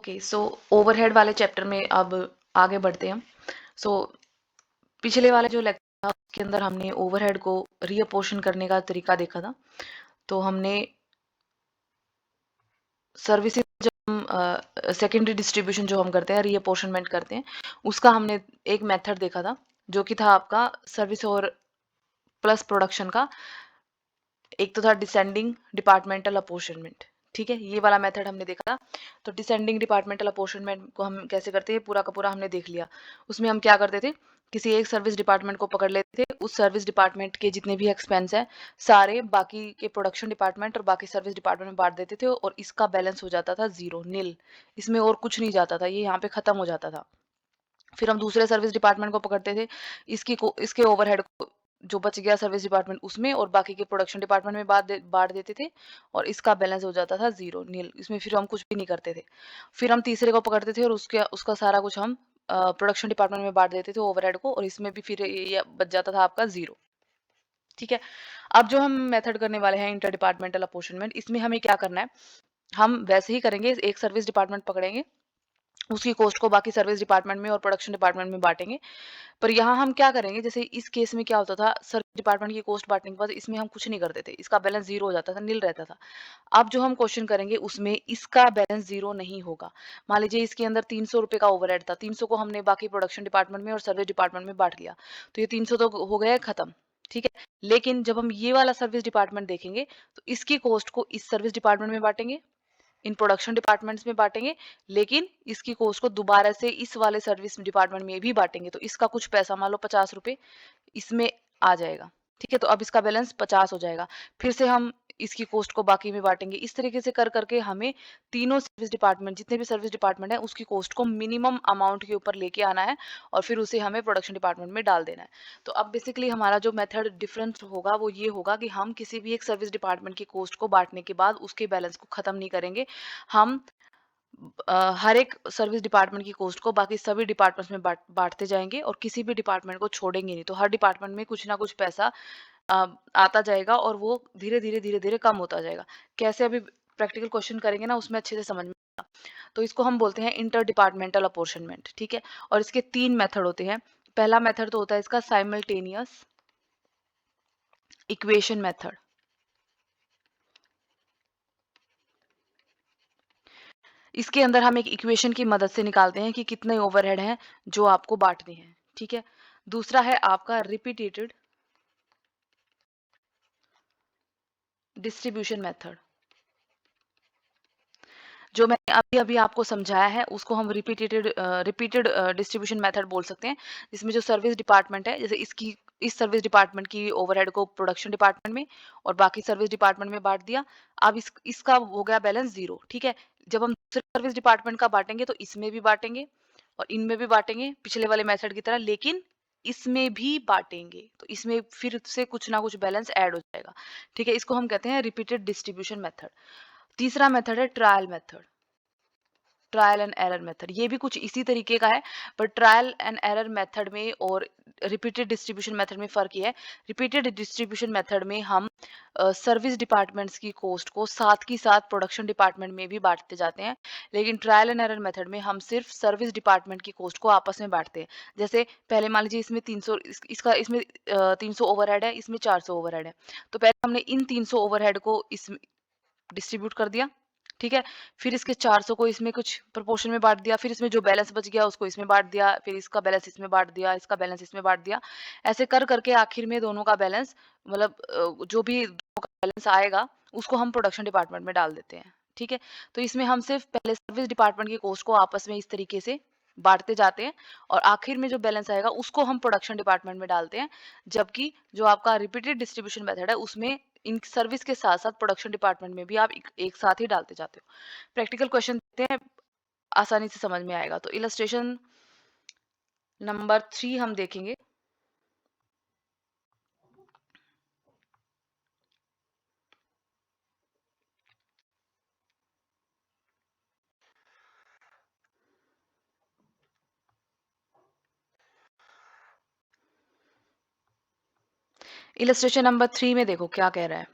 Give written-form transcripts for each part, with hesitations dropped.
Okay, सो overhead वाले chapter में अब आगे बढ़ते हैं। सो पिछले वाले जो लेक्चर था उसके अंदर हमने ओवरहेड को रीअपोर्शन करने का तरीका देखा था। तो हमने सर्विसेज जब हम सेकेंडरी डिस्ट्रीब्यूशन जो हम करते हैं, रीअपोर्शनमेंट करते हैं, उसका हमने एक मेथड देखा था जो कि था आपका सर्विस और प्लस प्रोडक्शन का। एक तो था डिसेंडिंग डिपार्टमेंटल अपोर्शनमेंट। ठीक है, ये वाला मेथड हमने देखा था। तो डिसेंडिंग डिपार्टमेंटल अपोर्शनमेंट को हम कैसे करते हैं पूरा का पूरा हमने देख लिया। उसमें हम क्या करते थे, किसी एक सर्विस डिपार्टमेंट को पकड़ लेते थे, उस सर्विस डिपार्टमेंट के जितने भी एक्सपेंस है सारे बाकी के प्रोडक्शन डिपार्टमेंट और बाकी सर्विस डिपार्टमेंट में बांट देते थे और इसका बैलेंस हो जाता था जीरो, नील। इसमें और कुछ नहीं जाता था, ये यहाँ पे खत्म हो जाता था। फिर हम दूसरे सर्विस डिपार्टमेंट को पकड़ते थे, इसके ओवरहेड को जो बच गया सर्विस डिपार्टमेंट उसमें और बाकी के प्रोडक्शन डिपार्टमेंट में बांट देते थे और इसका बैलेंस हो जाता था जीरो, नील। इसमें फिर हम कुछ भी नहीं करते थे। फिर हम तीसरे को पकड़ते थे और उसका सारा कुछ हम प्रोडक्शन डिपार्टमेंट में बांट देते थे ओवरहेड को और इसमें भी फिर ये बच जाता था आपका जीरो। ठीक है, अब जो हम मेथड करने वाले हैं इंटर डिपार्टमेंटल अपोर्शनमेंट, इसमें हमें क्या करना है, हम वैसे ही करेंगे। एक सर्विस डिपार्टमेंट पकड़ेंगे, उसकी कॉस्ट को बाकी सर्विस डिपार्टमेंट में और प्रोडक्शन डिपार्टमेंट में बांटेंगे। पर यहाँ हम क्या करेंगे, जैसे इस केस में क्या होता था, सर्विस डिपार्टमेंट की कॉस्ट बांटने के बाद इसमें हम कुछ नहीं करते थे, इसका बैलेंस जीरो हो जाता था, नील रहता था। अब जो हम क्वेश्चन करेंगे उसमें इसका बैलेंस जीरो नहीं होगा। मान लीजिए इसके अंदर 300 रुपए का ओवरहेड था, 300 को हमने बाकी प्रोडक्शन डिपार्टमेंट में और सर्विस डिपार्टमेंट में बांट लिया, तो ये 300 तो हो गया खत्म। ठीक है, लेकिन जब हम ये वाला सर्विस डिपार्टमेंट देखेंगे तो इसकी कॉस्ट को इस सर्विस डिपार्टमेंट में बांटेंगे, इन प्रोडक्शन डिपार्टमेंट्स में बांटेंगे, लेकिन इसकी कॉस्ट को दोबारा से इस वाले सर्विस डिपार्टमेंट में भी बांटेंगे, तो इसका कुछ पैसा मान लो 50 रुपए इसमें आ जाएगा। ठीक है, तो अब इसका बैलेंस 50 हो जाएगा। फिर से हम इसकी कॉस्ट को बाकी में बांटेंगे। इस तरीके से कर करके हमें तीनों सर्विस डिपार्टमेंट, जितने भी सर्विस डिपार्टमेंट है, उसकी कॉस्ट को मिनिमम अमाउंट के ऊपर लेके आना है और फिर उसे हमें प्रोडक्शन डिपार्टमेंट में डाल देना है। तो अब बेसिकली हमारा जो मेथड डिफरेंस होगा वो ये होगा कि हम किसी भी एक सर्विस डिपार्टमेंट की कॉस्ट को बांटने के बाद उसके बैलेंस को खत्म नहीं करेंगे। हम हर एक सर्विस डिपार्टमेंट की कॉस्ट को बाकी सभी डिपार्टमेंट्स में बांटते जाएंगे और किसी भी डिपार्टमेंट को छोड़ेंगे नहीं। तो हर डिपार्टमेंट में कुछ ना कुछ पैसा अ, आता जाएगा और वो धीरे धीरे कम होता जाएगा। कैसे, अभी प्रैक्टिकल क्वेश्चन करेंगे ना उसमें अच्छे से समझ में आएगा। तो इसको हम बोलते हैं इंटर डिपार्टमेंटल अपोर्शनमेंट। ठीक है, और इसके तीन मेथड होते हैं। पहला मेथड तो होता है इसका साइमल्टेनियस इक्वेशन मेथड। इसके अंदर हम एक इक्वेशन की मदद से निकालते हैं कि कितने ओवरहेड हैं जो आपको बांटने हैं। ठीक है, दूसरा है आपका रिपीटेटेड डिस्ट्रीब्यूशन मेथड। जो मैंने अभी अभी आपको समझाया है उसको हम रिपीटेड डिस्ट्रीब्यूशन मेथड बोल सकते हैं, जिसमें जो सर्विस डिपार्टमेंट है, जैसे इस सर्विस डिपार्टमेंट की ओवरहेड को प्रोडक्शन डिपार्टमेंट में और बाकी सर्विस डिपार्टमेंट में बांट दिया। अब इसका हो गया बैलेंस जीरो। ठीक है, जब हम दूसरे सर्विस डिपार्टमेंट का बांटेंगे तो इसमें भी बांटेंगे और इनमें भी बांटेंगे पिछले वाले मेथड की तरह, लेकिन इसमें भी बांटेंगे तो इसमें फिर से कुछ ना कुछ बैलेंस ऐड हो जाएगा। ठीक है, इसको हम कहते हैं रिपीटेड डिस्ट्रीब्यूशन मेथड। तीसरा मेथड है trial method, trial and error method. ये भी कुछ इसी तरीके का है, पर ट्रायल एंड एरर मेथड में और रिपीटेड डिस्ट्रीब्यूशन मेथड में फर्क ये है। रिपीटेड डिस्ट्रीब्यूशन मेथड में हम सर्विस डिपार्टमेंट्स की कॉस्ट को साथ की साथ प्रोडक्शन डिपार्टमेंट में भी बांटते जाते हैं, लेकिन ट्रायल एंड एरर मेथड में हम सिर्फ सर्विस डिपार्टमेंट की कॉस्ट को आपस में बांटते हैं। जैसे पहले मान लीजिए इसमें 300, इसमें 300 ओवरहेड है, इसमें 400 ओवरहेड है, तो पहले हमने इन 300 ओवरहेड को इस डिस्ट्रीब्यूट कर दिया। ठीक है, फिर इसके 400 को इसमें कुछ प्रोपोर्शन में बांट दिया, फिर इसमें जो बैलेंस बच गया उसको इसमें बांट दिया, फिर इसका बैलेंस इसमें बांट दिया, इसका बैलेंस इसमें बांट दिया। ऐसे कर करके आखिर में दोनों का बैलेंस, मतलब जो भी दोनों का बैलेंस आएगा उसको हम प्रोडक्शन डिपार्टमेंट में डाल देते हैं। ठीक है, तो इसमें हम सिर्फ पहले सर्विस डिपार्टमेंट की कॉस्ट को आपस में इस तरीके से बांटते जाते हैं और आखिर में जो बैलेंस आएगा उसको हम प्रोडक्शन डिपार्टमेंट में डालते हैं। जबकि जो आपका रिपीटेड डिस्ट्रीब्यूशन मेथड है उसमें इन सर्विस के साथ साथ प्रोडक्शन डिपार्टमेंट में भी आप एक साथ ही डालते जाते हो। प्रैक्टिकल क्वेश्चन देते हैं, आसानी से समझ में आएगा। तो इलस्ट्रेशन नंबर 3 हम देखेंगे। इलस्ट्रेशन नंबर 3 में देखो क्या कह रहा है।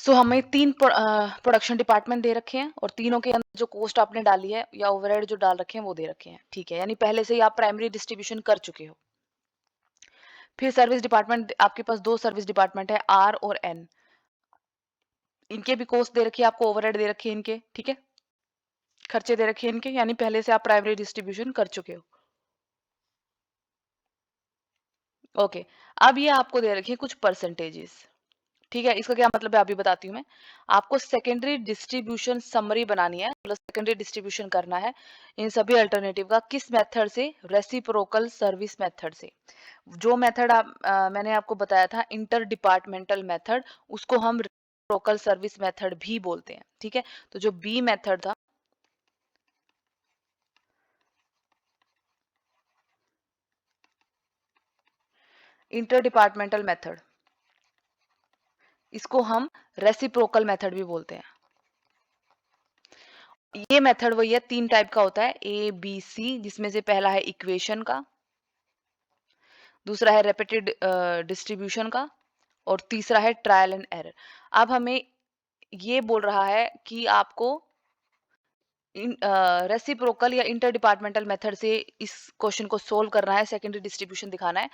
सो हमें 3 प्रोडक्शन डिपार्टमेंट दे रखे हैं और तीनों के अंदर जो कॉस्ट आपने डाली है या ओवरहेड जो डाल रखे हैं वो दे रखे हैं, ठीक है? यानी पहले से ही आप प्राइमरी डिस्ट्रीब्यूशन कर चुके हो। फिर सर्विस डिपार्टमेंट, आपके पास 2 सर्विस डिपार्टमेंट है आर और एन। इनके भी कॉस्ट दे रखी है आपको, ओवरहेड दे रखी है इनके, ठीक है? खर्चे दे रखे हैं इनके, यानी पहले से आप प्राइमरी डिस्ट्रीब्यूशन कर चुके हो। ओके, अब ये आपको दे रखी है कुछ परसेंटेजेस, ठीक है? इसका क्या मतलब है अभी बताती हूँ मैं। आपको सेकेंडरी डिस्ट्रीब्यूशन समरी बनानी है, मतलब सेकेंडरी डिस्ट्रीब्यूशन करना है इन सभी अल्टरनेटिव का। किस मेथड से? रेसिप्रोकल सर्विस मेथड से। जो मेथड मैंने आपको बताया था इंटर डिपार्टमेंटल मेथड, उसको हम रेसिप्रोकल सर्विस मेथड भी बोलते हैं, ठीक है? तो जो बी मेथड था, इंटर डिपार्टमेंटल मेथड, इसको हम रेसिप्रोकल मेथड भी बोलते हैं। ये मेथड वही है, 3 टाइप का होता है, ए बी सी, जिसमें से पहला है इक्वेशन का, दूसरा है रैपिड डिस्ट्रीब्यूशन का और तीसरा है ट्रायल एंड एरर। अब हमें ये बोल रहा है कि आपको रेसिप्रोकल या इंटर डिपार्टमेंटल मेथड से इस क्वेश्चन को सोल्व करना है, सेकेंडरी डिस्ट्रीब्यूशन दिखाना है।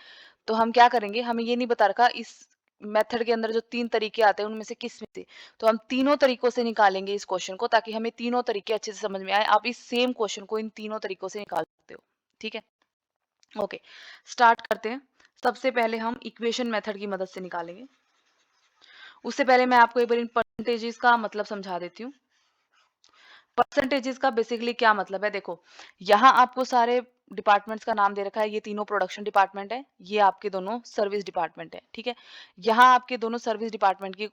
तो हम क्या करेंगे, हमें ये नहीं बता रखा इस मेथड के अंदर जो 3 तरीके आते हैं उनमें से किस में से, तो हम तीनों तरीकों से निकालेंगे इस क्वेश्चन को, ताकि हमें तीनों तरीके अच्छे से समझ में आए। आप इस सेम क्वेश्चन को इन तीनों तरीकों से निकाल सकते हो, ठीक है? ओके, स्टार्ट करते हैं। सबसे पहले हम इक्वेशन मेथड की मदद से निकालेंगे। उससे पहले मैं आपको एक बार इन परसेंटेजेस का मतलब समझा देती हूँ। परसेंटेजेस का बेसिकली क्या मतलब है, देखो यहाँ आपको सारे डिपार्टमेंट्स का नाम दे रखा है। ये तीनों प्रोडक्शन डिपार्टमेंट है, ये आपके दोनों सर्विस डिपार्टमेंट है, ठीक है? यहाँ आपके दोनों सर्विस डिपार्टमेंट के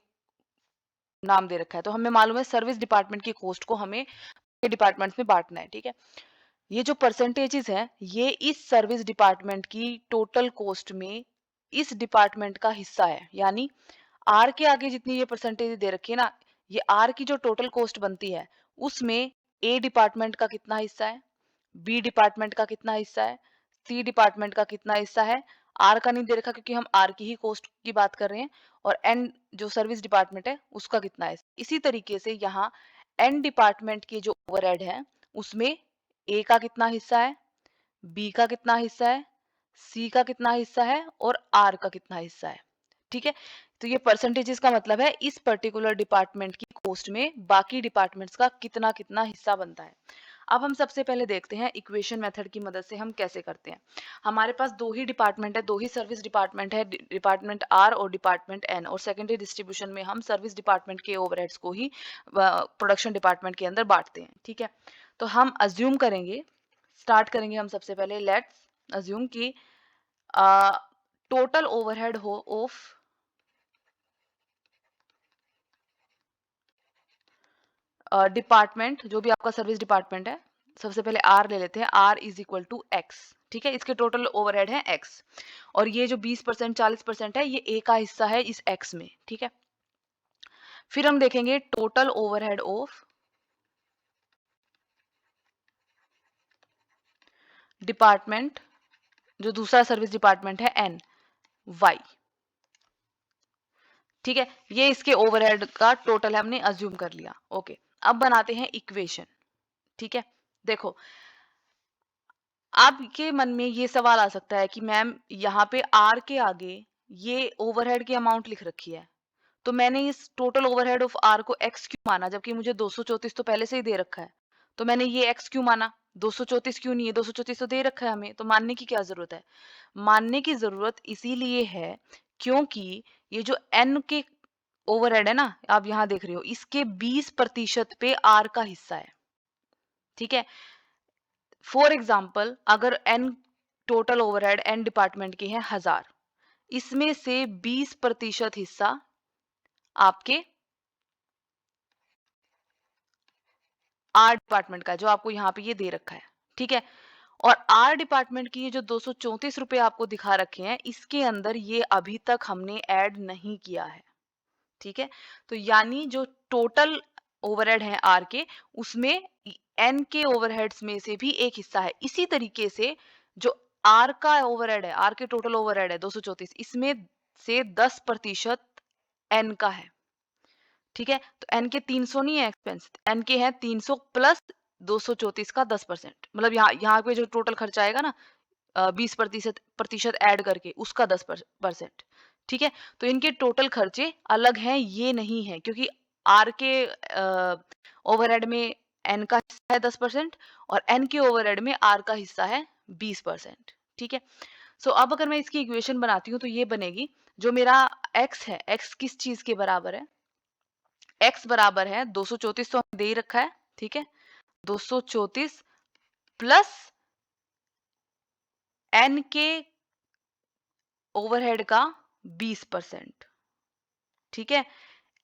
नाम दे रखा है, तो हमें मालूम है सर्विस डिपार्टमेंट की कॉस्ट को हमें डिपार्टमेंट्स में बांटना है, ठीक है? ये जो परसेंटेजेस है, ये इस सर्विस डिपार्टमेंट की टोटल कॉस्ट में इस डिपार्टमेंट का हिस्सा है। यानी आर के आगे जितनी ये परसेंटेज दे रखी है ना, ये आर की जो टोटल कॉस्ट बनती है, उसमें ए डिपार्टमेंट का कितना हिस्सा है, बी डिपार्टमेंट का कितना हिस्सा है, सी डिपार्टमेंट का कितना हिस्सा है। आर का नहीं दे रखा क्योंकि हम आर की ही कॉस्ट की बात कर रहे हैं, और एन जो सर्विस डिपार्टमेंट है उसका कितना है। इसी तरीके से यहाँ एन डिपार्टमेंट के जो ओवरहेड है उसमें ए का कितना हिस्सा है, बी का कितना हिस्सा है, सी का कितना हिस्सा है और आर का कितना हिस्सा है, ठीक है? तो ये परसेंटेजेस का मतलब है इस पर्टिकुलर डिपार्टमेंट की कॉस्ट में बाकी डिपार्टमेंट्स का कितना कितना हिस्सा बनता है। अब हम सबसे पहले देखते हैं इक्वेशन मेथड की मदद से हम कैसे करते हैं। हमारे पास दो ही डिपार्टमेंट है, दो ही सर्विस डिपार्टमेंट है, डिपार्टमेंट आर और डिपार्टमेंट एन, और सेकेंडरी डिस्ट्रीब्यूशन में हम सर्विस डिपार्टमेंट के ओवरहेड्स को ही प्रोडक्शन डिपार्टमेंट के अंदर बांटते हैं, ठीक है? तो हम अज्यूम करेंगे, स्टार्ट करेंगे हम सबसे पहले, लेट्स अज्यूम कि टोटल ओवरहेड हो ऑफ डिपार्टमेंट, जो भी आपका सर्विस डिपार्टमेंट है, सबसे पहले आर ले लेते हैं, R is equal to X, ठीक है? इसके टोटल ओवरहेड है एक्स, और ये जो 20% 40% है ये ए का हिस्सा है इस एक्स में, ठीक है? फिर हम देखेंगे टोटल ओवरहेड ऑफ डिपार्टमेंट, जो दूसरा सर्विस डिपार्टमेंट है एन, वाई, ठीक है? ये इसके ओवरहेड का टोटल है, हमने अज्यूम कर लिया। ओके, अब बनाते हैं इक्वेशन, ठीक है? देखो, आपके मन में ये सवाल आ सकता है कि मैम यहाँ पे आर के आगे ये ओवरहेड की अमाउंट लिख रखी है, तो मैंने इस टोटल ओवरहेड ऑफ आर को एक्स क्यों माना, जबकि मुझे 234 तो पहले से ही दे रखा है। तो मैंने ये एक्स क्यों माना, 234 क्यों नहीं है? 234 तो दे रखा है हमें, तो मानने की क्या जरूरत है? मानने की जरूरत इसीलिए है क्योंकि ये जो एन के ओवरहेड है ना, आप यहाँ देख रहे हो, इसके 20% पे आर का हिस्सा है, ठीक है? फॉर एग्जाम्पल, अगर N total overhead N department की है 1000, इसमें से 20% हिस्सा आपके आर डिपार्टमेंट का, जो आपको यहाँ पे ये दे रखा है, ठीक है? और आर डिपार्टमेंट की ये जो 234 रुपए आपको दिखा रखे हैं, इसके अंदर ये अभी तक हमने ऐड नहीं किया है, ठीक है? तो यानी जो टोटल ओवरहेड है आर के, उसमें एन के ओवरहेड्स में से भी एक हिस्सा है। इसी तरीके से जो आर का ओवरहेड है, आर के टोटल ओवरहेड है 234, इसमें से 10% एन का है, ठीक है? तो एन के 300 नहीं है एक्सपेंस, एन के हैं 300 प्लस 234 का 10%, मतलब यहाँ यहाँ पे जो टोटल खर्चा आएगा ना 20% प्रतिशत ऐड करके उसका 10%, ठीक है? तो इनके टोटल खर्चे अलग हैं, ये नहीं है, क्योंकि आर के ओवरहेड में एन का हिस्सा है 10% और एन के ओवरहेड में आर का हिस्सा है 20%, ठीक है? सो अब अगर मैं इसकी इक्वेशन बनाती हूँ तो ये बनेगी, जो मेरा एक्स है, एक्स किस चीज के बराबर है? एक्स बराबर है 234, तो हमें दे ही रखा है, ठीक है? 234 प्लस एन के ओवरहेड का 20%, ठीक है?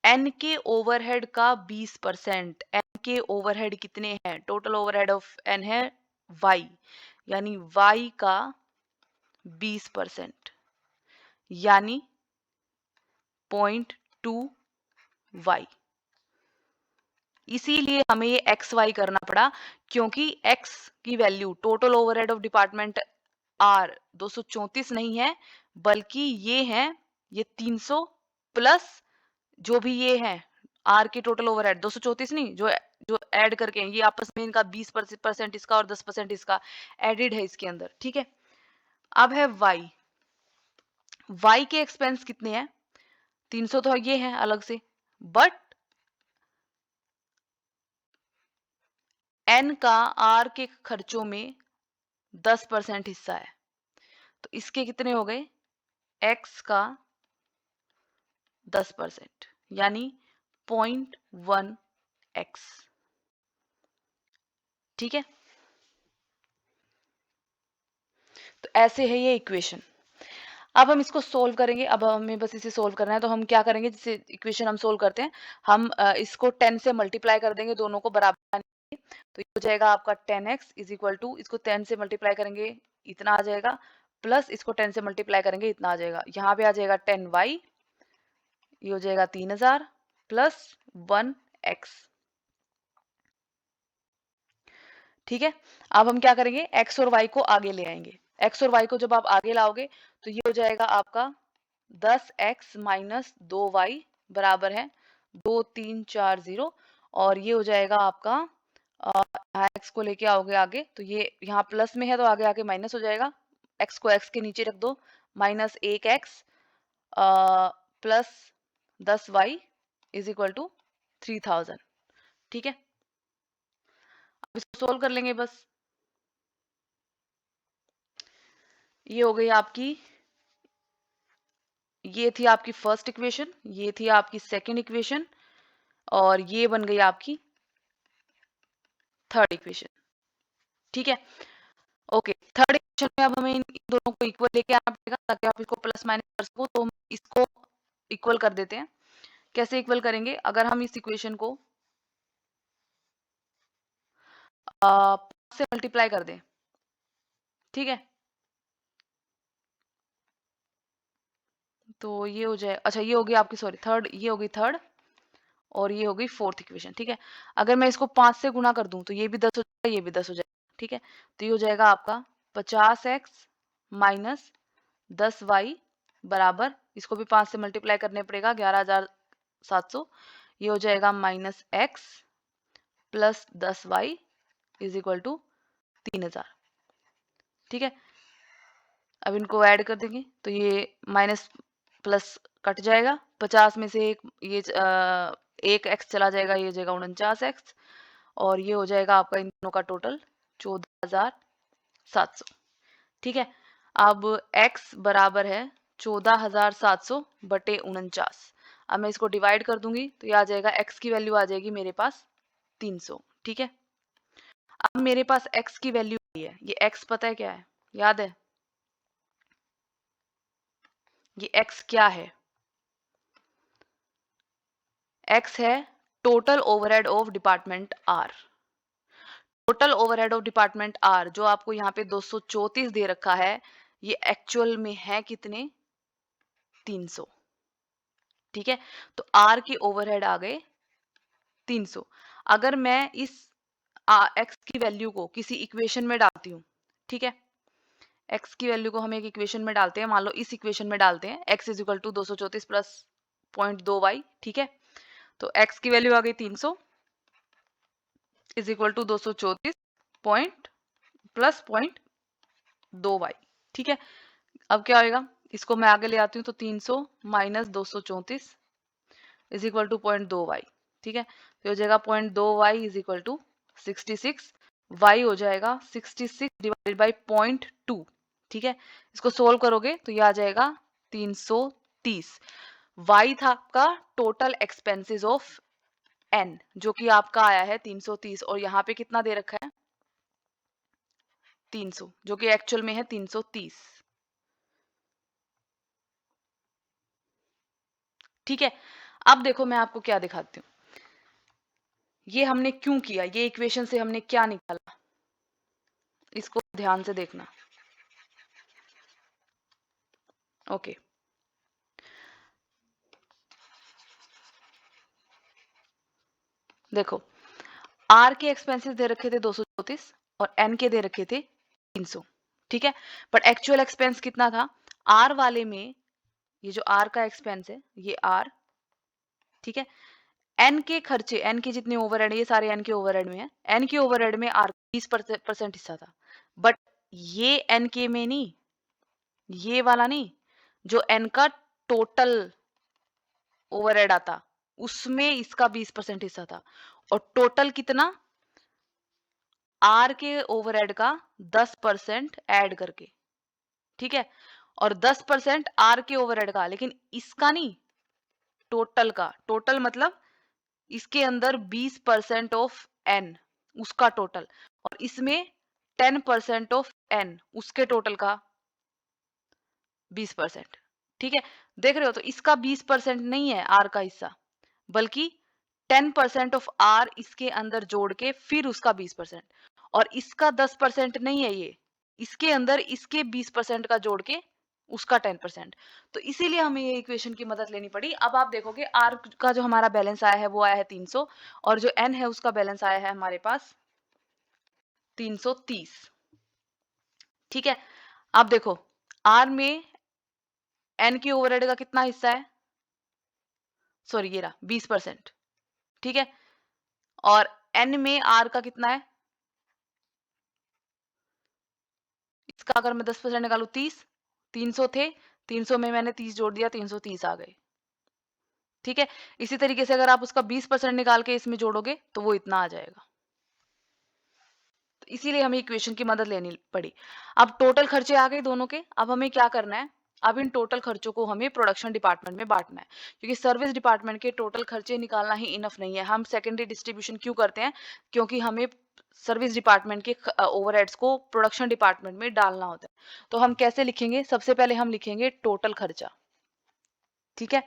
एन के ओवरहेड का 20%, एन के ओवरहेड कितने हैं? टोटल ओवरहेड ऑफ एन है वाई, यानी वाई का 20%, यानी 0.2 वाई। इसीलिए हमें ये एक्स वाई करना पड़ा, क्योंकि एक्स की value total overhead of department R 234 नहीं है, बल्कि ये है, ये 300 प्लस जो भी ये है आर के टोटल ओवरहेड 234 नहीं, जो जो ऐड करके हैं, ये आपस में इनका 20% इसका और 10% इसका एडिड है इसके अंदर, ठीक है? अब है वाई, वाई के एक्सपेंस कितने हैं? 300 तो ये है अलग से, बट एन का आर के खर्चों में 10% हिस्सा है, तो इसके कितने हो गए? एक्स का 10%, यानी 0.1 एक्स, ठीक है? तो ऐसे है ये इक्वेशन। अब हम इसको सोल्व करेंगे, अब हमें बस इसे सोल्व करना है, तो हम क्या करेंगे, जैसे इक्वेशन हम सोल्व करते हैं, हम इसको 10 से मल्टीप्लाई कर देंगे, दोनों को बराबर आने के लिए। तो ये हो जाएगा आपका 10x इज इक्वल टू, इसको 10 से मल्टीप्लाई करेंगे इतना आ जाएगा, प्लस इसको 10 से मल्टीप्लाई करेंगे इतना आ जाएगा, यहाँ पे आ जाएगा 10y, ये हो जाएगा 3000 प्लस 1x, ठीक है? अब हम क्या करेंगे, x और y को आगे ले आएंगे। x और y को जब आप आगे लाओगे तो ये हो जाएगा आपका 10x माइनस 2y बराबर है 2340, और ये हो जाएगा आपका यहाँ x को लेके आओगे आगे तो ये यहाँ प्लस में है तो आगे आके माइनस हो जाएगा, x को x के नीचे रख दो, minus 1x plus 10y is equal to 3000, ठीक है? अब इसको सोल्व कर लेंगे बस। ये हो गई आपकी, ये थी आपकी फर्स्ट इक्वेशन, ये थी आपकी सेकंड इक्वेशन, और ये बन गई आपकी थर्ड इक्वेशन, ठीक है? ओके, थर्ड इक्वेशन में अब हमें इन दोनों को इक्वल लेके आना पड़ेगा ताकि आप इसको प्लस माइनस कर सको, तो हम इसको इक्वल कर देते हैं। कैसे इक्वल करेंगे? अगर हम इस इक्वेशन को 5 से मल्टीप्लाई कर दें, ठीक है? तो ये हो जाए, अच्छा ये होगी आपकी, सॉरी थर्ड, ये होगी थर्ड और ये होगी फोर्थ इक्वेशन, ठीक है? अगर मैं इसको 5 से गुणा कर दूं तो ये भी 10 हो जाएगा, ये भी 10 हो जाएगा, ठीक है? तो ये हो जाएगा आपका 50x माइनस 10y बराबर, इसको भी 5 से मल्टीप्लाई करने पड़ेगा 11700, ये हो जाएगा minus X plus 10y is equal to 3000, ठीक है? अब इनको ऐड कर देंगे तो ये माइनस प्लस कट जाएगा, 50 में से एक एक्स चला जाएगा, ये हो जाएगा 49x, और ये हो जाएगा आपका इन दोनों का टोटल 14700, ठीक है? अब x बराबर है 14700 बटे 49, अब मैं इसको डिवाइड कर दूंगी तो ये आ जाएगा, x की वैल्यू आ जाएगी मेरे पास 300, ठीक है? अब मेरे पास x की वैल्यू है, ये x पता है क्या है, याद है? ये x क्या है? x है total overhead of department R, total overhead of department R जो आपको यहाँ पे 234 दे रखा है, ये एक्चुअल में है कितने? 300, ठीक है? तो आर के ओवरहेड आ गए 300। अगर मैं इस एक्स की वैल्यू को किसी इक्वेशन में डालती हूँ, ठीक है? एक्स की वैल्यू को हम एक इक्वेशन में डालते हैं, मान लो इस इक्वेशन में डालते हैं, X is equal to 234 plus 0.2 Y, ठीक है? तो x की वैल्यू आ गई 300 is equal to 234 point plus point 2y। ठीक है, अब क्या होएगा, इसको मैं आगे ले आती हूँ, तो 300 minus 234 is equal to 0.2y। ठीक है, तो हो जाएगा 0.2y is equal to 66, y हो जाएगा 66 डिवाइडेड बाई 0.2। ठीक है, इसको सोल्व करोगे तो ये आ जाएगा 330। y था आपका टोटल एक्सपेंसेस ऑफ n, जो कि आपका आया है 330, और यहाँ पे कितना दे रखा है 300, जो कि एक्चुअल में है 330। ठीक है, अब देखो मैं आपको क्या दिखाती हूँ, ये हमने क्यों किया, ये इक्वेशन से हमने क्या निकाला, इसको ध्यान से देखना। ओके, देखो आर के एक्सपेंसेस दे रखे थे 234 और एन के दे रखे थे 300। ठीक है, बट एक्चुअल एक्सपेंस कितना था आर वाले में, ये जो आर का एक्सपेंस है ये आर। ठीक है, एन के खर्चे, एन के जितने ओवरहेड, ये सारे एन के ओवरहेड में है, एन के ओवरहेड में आर 20% हिस्सा था, बट ये एन के में नहीं, ये वाला नहीं, जो एन का टोटल ओवरहेड आता उसमें इसका 20% हिस्सा था, और टोटल कितना आर के ओवरहेड का 10% ऐड करके। ठीक है, और 10% आर के ओवरहेड का, लेकिन इसका नहीं, टोटल का, टोटल मतलब इसके अंदर 20% ऑफ एन उसका टोटल, और इसमें 10% ऑफ एन उसके टोटल का 20%। ठीक है, देख रहे हो, तो इसका 20% नहीं है आर का हिस्सा, बल्कि 10% ऑफ आर इसके अंदर जोड़ के फिर उसका 20%, और इसका 10% नहीं है ये, इसके अंदर इसके 20% का जोड़ के उसका 10%। तो इसीलिए हमें ये इक्वेशन की मदद लेनी पड़ी। अब आप देखोगे आर का जो हमारा बैलेंस आया है वो आया है 300, और जो एन है उसका बैलेंस आया है हमारे पास 330। ठीक है, अब देखो आर में एन के ओवरहेड का कितना हिस्सा है, सॉरी ये रहा 20%। ठीक है, और एन में आर का कितना है, इसका अगर मैं 10% निकालू 30, 300 थे, 300 में मैंने 30 जोड़ दिया, 330 आ गए। ठीक है, इसी तरीके से अगर आप उसका 20% निकाल के इसमें जोड़ोगे तो वो इतना आ जाएगा। तो इसीलिए हमें इक्वेशन की मदद लेनी पड़ी। अब टोटल खर्चे आ गए दोनों के, अब हमें क्या करना है, अब इन टोटल खर्चों को हमें प्रोडक्शन डिपार्टमेंट में बांटना है, क्योंकि सर्विस डिपार्टमेंट के टोटल खर्चे निकालना ही इनफ नहीं है। हम सेकेंडरी डिस्ट्रीब्यूशन क्यों करते हैं, क्योंकि हमें सर्विस डिपार्टमेंट के ओवरहेड्स को प्रोडक्शन डिपार्टमेंट में डालना होता है। तो हम कैसे लिखेंगे, सबसे पहले हम लिखेंगे टोटल खर्चा। ठीक है,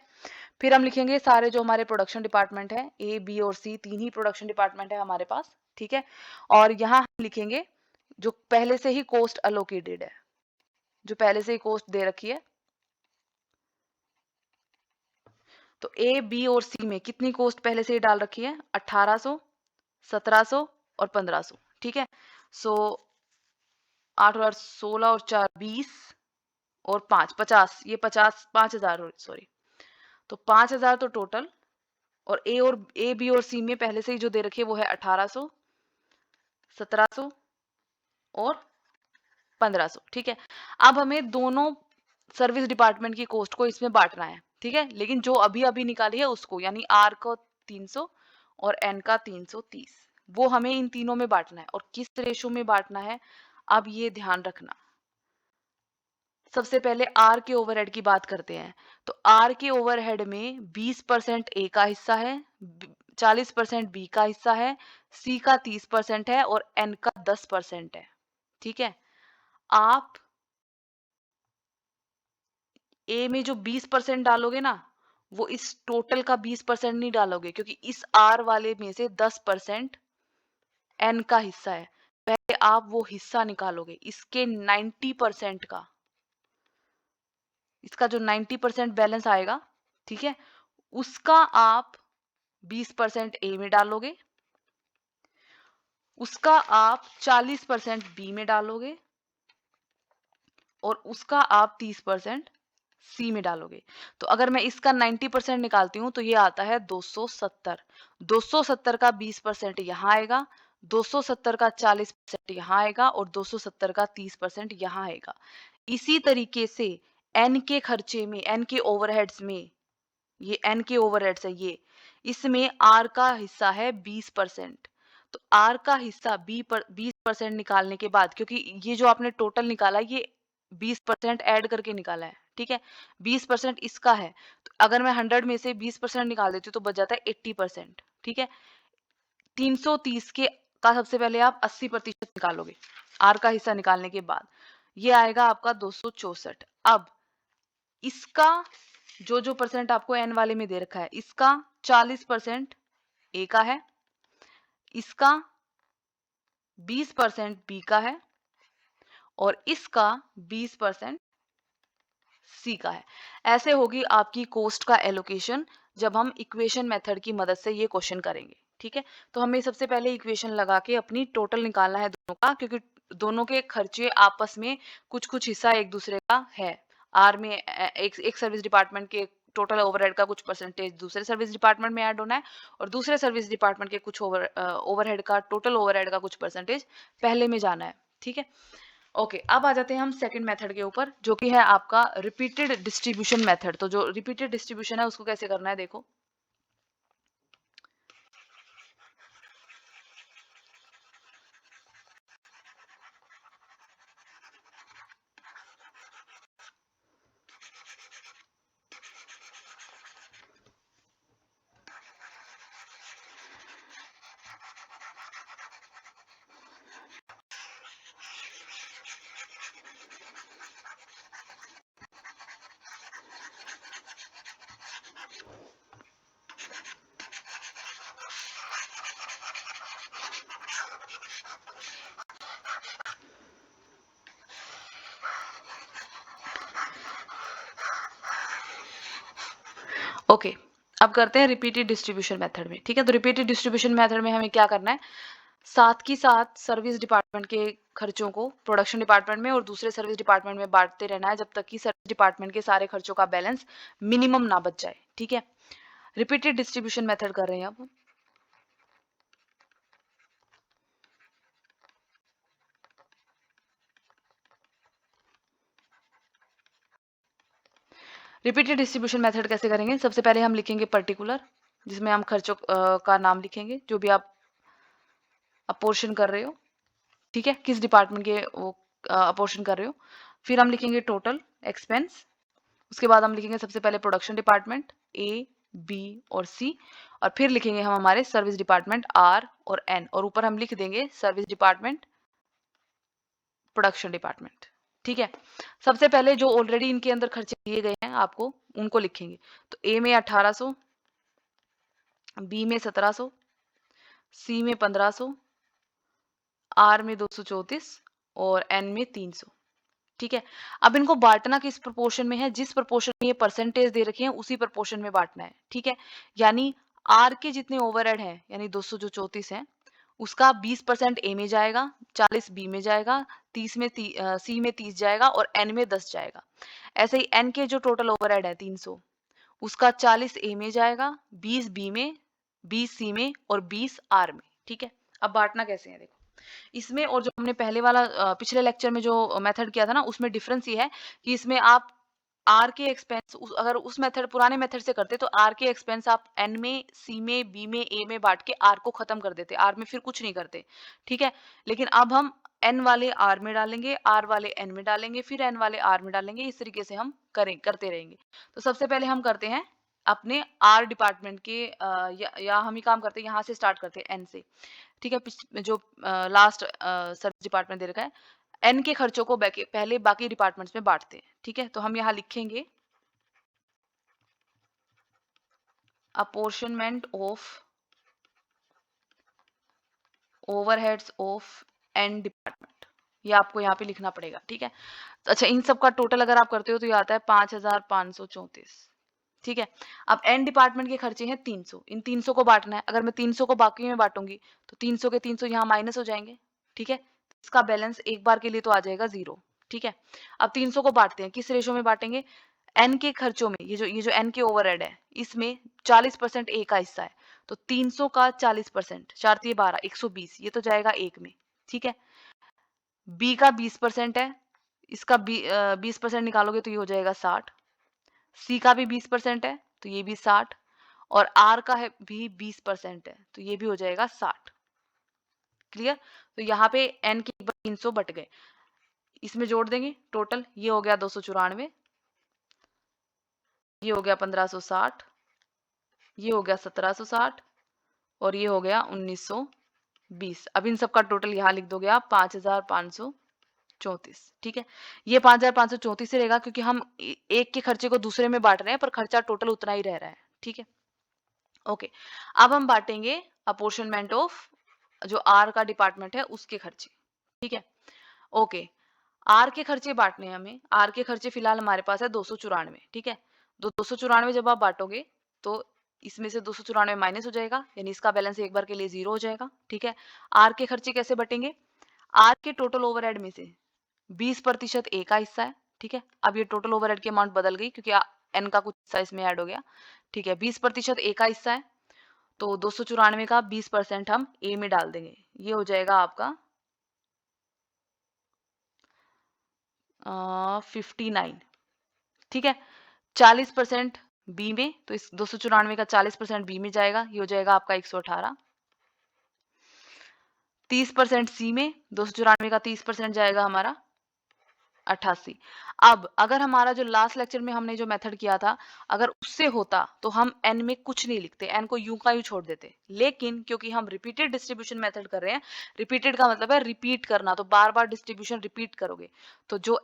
फिर हम लिखेंगे सारे जो हमारे प्रोडक्शन डिपार्टमेंट है, ए बी और सी, तीन ही प्रोडक्शन डिपार्टमेंट है हमारे पास। ठीक है, और यहाँ हम लिखेंगे जो पहले से ही कॉस्ट अलोकेटेड है, जो पहले से ही कॉस्ट दे रखी है। तो ए बी और सी में कितनी कॉस्ट पहले से ही डाल रखी है, 1800, 1700 और 1500। ठीक है, सो 8 और 16 और 4 20 और 5 50, ये 50 5000, सॉरी, तो 5000 तो टोटल, और ए बी और सी में पहले से ही जो दे रखी है वो है 1800, 1700 और 1500। ठीक है, अब हमें दोनों सर्विस डिपार्टमेंट की कॉस्ट को इसमें बांटना है। ठीक है, लेकिन जो अभी अभी निकाली है उसको, यानी आर को 300 और एन का 330, वो हमें इन तीनों में बांटना है, और किस रेशो में बांटना है अब ये ध्यान रखना। सबसे पहले आर के ओवरहेड की बात करते हैं, तो आर के ओवरहेड में 20% ए का हिस्सा है, 40% बी का हिस्सा है, सी का 30% है, और एन का 10% है। ठीक है, आप ए में जो 20% डालोगे ना, वो इस टोटल का 20% नहीं डालोगे, क्योंकि इस आर वाले में से 10% एन का हिस्सा है। पहले आप वो हिस्सा निकालोगे, इसके 90% का, इसका जो 90% बैलेंस आएगा, ठीक है, उसका आप 20% ए में डालोगे, उसका आप 40% बी में डालोगे, और उसका आप 30% सी में डालोगे। तो अगर मैं इसका 90% निकालती हूँ तो ये आता है 270। 270 का 20% यहाँ आएगा, 270 का 40% यहाँ आएगा और 270 का 30% यहाँ आएगा। इसी तरीके से एन के खर्चे में, एन के ओवरहेड्स में, ये एन के ओवरहेड्स है ये, इसमें आर का हिस्सा है 20%। तो आर का हिस्सा 20% निकालने के बाद, क्योंकि ये जो आपने टोटल निकाला ये 20% ऐड करके निकाला है, ठीक है, 20% इसका है। तो अगर मैं 100 में से 20% निकाल देती हूँ तो बच जाता है 80%, ठीक है। 330 के का सबसे पहले आप 80% निकालोगे आर का हिस्सा निकालने के बाद, ये आएगा आपका 264। अब इसका जो परसेंट आपको एन वाले में दे रखा है, इसका 40% ए का है, इसका 20% बी का है और इसका 20% सी का है। ऐसे होगी आपकी कोस्ट का एलोकेशन जब हम इक्वेशन मेथड की मदद से ये क्वेश्चन करेंगे, ठीक है। तो हमें सबसे पहले इक्वेशन लगा के अपनी टोटल निकालना है दोनों का, क्योंकि दोनों के खर्चे आपस में कुछ कुछ हिस्सा एक दूसरे का है। आर में एक सर्विस डिपार्टमेंट के टोटल ओवरहेड का कुछ परसेंटेज दूसरे सर्विस डिपार्टमेंट में ऐड होना है और दूसरे सर्विस डिपार्टमेंट के कुछ ओवरहेड का टोटल ओवरहेड का कुछ परसेंटेज पहले में जाना है, ठीक है। ओके, अब आ जाते हैं हम सेकंड मेथड के ऊपर, जो कि है आपका रिपीटेड डिस्ट्रीब्यूशन मेथड। तो जो रिपीटेड डिस्ट्रीब्यूशन है उसको कैसे करना है देखो। ओके, अब करते हैं रिपीटेड डिस्ट्रीब्यूशन मेथड में, ठीक है। तो रिपीटेड डिस्ट्रीब्यूशन मेथड में हमें क्या करना है, साथ की साथ सर्विस डिपार्टमेंट के खर्चों को प्रोडक्शन डिपार्टमेंट में और दूसरे सर्विस डिपार्टमेंट में बांटते रहना है जब तक कि सर्विस डिपार्टमेंट के सारे खर्चों का बैलेंस मिनिमम ना बच जाए, ठीक है। रिपीटेड डिस्ट्रीब्यूशन मेथड कर रहे हैं अब। रिपीटेड डिस्ट्रीब्यूशन मेथड कैसे करेंगे, सबसे पहले हम लिखेंगे पर्टिकुलर, जिसमें हम खर्चों का नाम लिखेंगे जो भी आप अपोर्शन कर रहे हो, ठीक है, किस डिपार्टमेंट के वो अपोर्शन कर रहे हो। फिर हम लिखेंगे टोटल एक्सपेंस, उसके बाद हम लिखेंगे सबसे पहले प्रोडक्शन डिपार्टमेंट ए, बी और सी, और फिर लिखेंगे हम हमारे सर्विस डिपार्टमेंट आर और एन, और ऊपर हम लिख देंगे सर्विस डिपार्टमेंट प्रोडक्शन डिपार्टमेंट, ठीक है। सबसे पहले जो ऑलरेडी इनके अंदर खर्चे दिए गए हैं आपको उनको लिखेंगे। तो ए में 1800, बी में 1700, सी में 1500, आर में 234 और एन में 300, ठीक है। अब इनको बांटना किस प्रोपोर्शन में है, जिस प्रोपोर्शन में ये परसेंटेज दे रखे हैं उसी प्रोपोर्शन में बांटना है, ठीक है। यानी आर के जितने ओवरहेड हैं, यानी 234 है, उसका 20% ए में जाएगा, 40 बी में जाएगा, 30 में सी में 30 जाएगा और एन में 10 जाएगा। ऐसे ही एन के जो टोटल ओवरहेड है 300, उसका 40 ए में जाएगा, 20 बी में, 20 सी में और 20 आर में, ठीक है। अब बांटना कैसे है देखो इसमें, और जो हमने पहले वाला पिछले लेक्चर में जो मेथड किया था ना, उसमें डिफरेंस ये है कि इसमें आप आर के एक्सपेंस अगर उस मेथड पुराने मेथड से करते तो आर के एक्सपेंस आप एन में, सी में, बी में, ए में बांट के आर को खत्म कर देते, आर में फिर कुछ नहीं करते, ठीक है। लेकिन अब हम एन वाले आर में डालेंगे, आर वाले एन में डालेंगे, फिर एन वाले आर में डालेंगे, इस तरीके से हम करते रहेंगे। तो सबसे पहले हम करते हैं अपने आर डिपार्टमेंट के या हम ही काम करते हैं, यहाँ से स्टार्ट करते हैं एन से, ठीक है। जो लास्ट सर्विस डिपार्टमेंट दे रखा है, एन के खर्चों को पहले बाकी डिपार्टमेंट्स में बांटते हैं, ठीक है। तो हम यहाँ लिखेंगे apportionment of overheads of N department, ये आपको यहाँ पे लिखना पड़ेगा, ठीक है। अच्छा, इन सब का टोटल अगर आप करते हो तो ये आता है 5534, ठीक है। अब एन डिपार्टमेंट के खर्चे हैं 300, इन 300 को बांटना है। अगर मैं 300 को बाकी में बांटूंगी तो 300 के 300 यहाँ माइनस हो जाएंगे, ठीक है। इसका बैलेंस एक बार के लिए तो आ जाएगा 0, ठीक है। अब 300 को बांटते हैं, किस रेशो में बांटेंगे, एन के खर्चों में ये जो एन के ओवरहेड है, इसमें 40% ए का हिस्सा है, तो 300 का 40%, 4 तिये 12, 120, ये तो जाएगा 1 में, ठीक है। बी का 20% है, इसका 20% निकालोगे तो ये हो जाएगा 60। सी का भी 20% है, तो ये भी 60, और आर का है भी 20% है, तो ये भी हो जाएगा 60। क्लियर? तो यहाँ पे एन के 300 बट गए, इसमें जोड़ देंगे टोटल, ये हो गया 294, ये हो गया 1560, ये हो गया 1760, और ये हो गया 1920। अब इन सब का टोटल यहाँ लिख दोगे आप 5534। ठीक है, ये 5534 ही रहेगा क्योंकि हम एक के खर्चे को दूसरे में बांट रहे हैं, पर खर्चा टोटल उतना ही रह रहा है। ठीक है, ओके। अब हम बांटेंगे अपोर्शनमेंट ऑफ जो आर का डिपार्टमेंट है उसके खर्चे। ठीक है, ओके। आर के खर्चे बांटने हैं हमें। आर के खर्चे फिलहाल हमारे पास है 294। ठीक है, 294 जब आप बांटोगे तो इसमें से 294 माइनस हो जाएगा, यानी इसका बैलेंस एक बार के लिए 0 हो जाएगा। ठीक है, आर के खर्चे कैसे बटेंगे? आर के टोटल ओवरहेड में से 20% ए का हिस्सा है। ठीक है, अब ये टोटल ओवरहेड की अमाउंट बदल गई क्योंकि एन का कुछ हिस्सा इसमें ऐड हो गया। ठीक है, 20% ए का हिस्सा है, तो 294 का 20% हम ए में डाल देंगे, ये हो जाएगा आपका 59। ठीक है, 40% बी में, तो इस 294 का 40% बी में जाएगा, ये हो जाएगा आपका 118। 30% सी में, 294 का 30% जाएगा हमारा 88। अब अगर हमारा जो लास्ट लेक्चर में हमने जो मेथड किया था, अगर उससे होता तो हम एन में कुछ नहीं लिखते, एन को यूं का यूं छोड़ देते। लेकिन क्योंकि हम रिपीटेड डिस्ट्रीब्यूशन मेथड कर रहे हैं, रिपीटेड का मतलब है रिपीट करना, तो बार बार डिस्ट्रीब्यूशन रिपीट करोगे, तो जो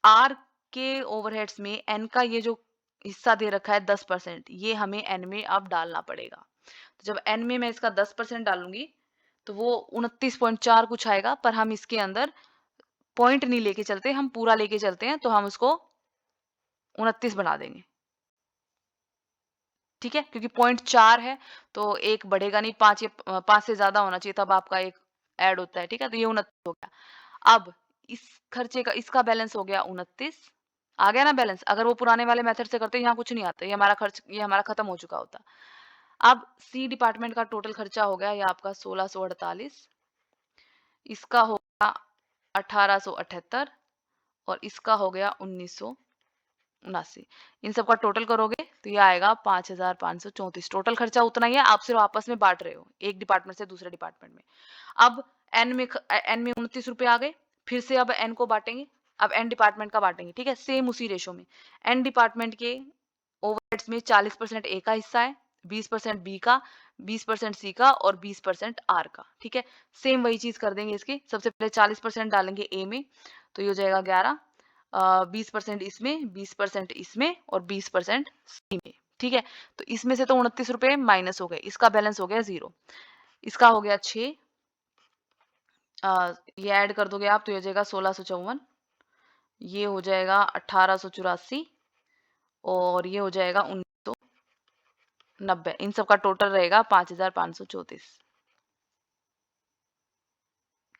आर के ओवरहेड्स में एन का ये जो हिस्सा दे रखा है 10%, ये हमें एन में अब डालना पड़ेगा। तो जब एन में मैं इसका 10% डालूंगी तो वो 29.4 कुछ आएगा, पर हम इसके अंदर पॉइंट नहीं लेके चलते, हम पूरा लेके चलते हैं, तो हम उसको 29 बना देंगे। ठीक है, क्योंकि 0.4 है तो एक बढ़ेगा नहीं, 5 या 5 से ज्यादा होना चाहिए तब आपका एक ऐड होता है। ठीक है, तो ये 29 हो गया। अब इस खर्चे का इसका बैलेंस हो गया 29, आ गया ना बैलेंस। अगर वो पुराने वाले मेथड से करते यहाँ कुछ नहीं आता, ये हमारा खर्च, ये हमारा खत्म हो चुका होता। अब सी डिपार्टमेंट का टोटल खर्चा हो गया ये आपका 1648, इसका हो गया 1878, और इसका हो गया 1979। इन सब का टोटल करोगे तो ये आएगा 5534। टोटल खर्चा उतना ही है, आप सिर्फ आपस में बांट रहे हो एक डिपार्टमेंट से दूसरे डिपार्टमेंट में। अब एन में 29 रुपए आ गए, फिर से अब एन को बांटेंगे, अब एन डिपार्टमेंट का बांटेंगे। ठीक है, सेम उसी रेशो में। एन डिपार्टमेंट के ओवरहेड्स में 40% ए का हिस्सा है, 20% बी का, 20% सी का, और 20% आर का। ठीक है, सेम वही चीज कर देंगे इसकी। सबसे पहले 40% डालेंगे ए में, तो ये हो जाएगा 11, 20% इसमें, 20% इसमें, और 20% सी में। ठीक है, तो इसमें से तो 29 रुपए माइनस हो गए, इसका बैलेंस हो गया 0, इसका हो गया 6, ये ऐड कर दोगे आप तो ये हो जाएगा 1654, ये हो जाएगा 1884, और ये हो जाएगा 1990। इन सब का टोटल रहेगा 5534।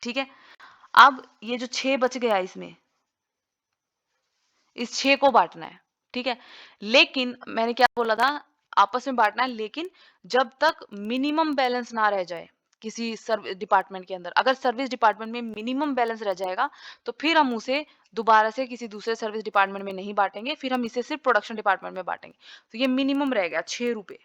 ठीक है, अब ये जो 6 बच गया इसमें, इस 6 को बांटना है। ठीक है, लेकिन मैंने क्या बोला था, आपस में बांटना है, लेकिन जब तक मिनिमम बैलेंस ना रह जाए किसी सर्विस डिपार्टमेंट के अंदर। अगर सर्विस डिपार्टमेंट में मिनिमम बैलेंस रह जाएगा तो फिर हम उसे दोबारा से किसी दूसरे सर्विस डिपार्टमेंट में नहीं बांटेंगे, फिर हम इसे सिर्फ प्रोडक्शन डिपार्टमेंट में बांटेंगे। तो ये मिनिमम रह गया 6 रुपए,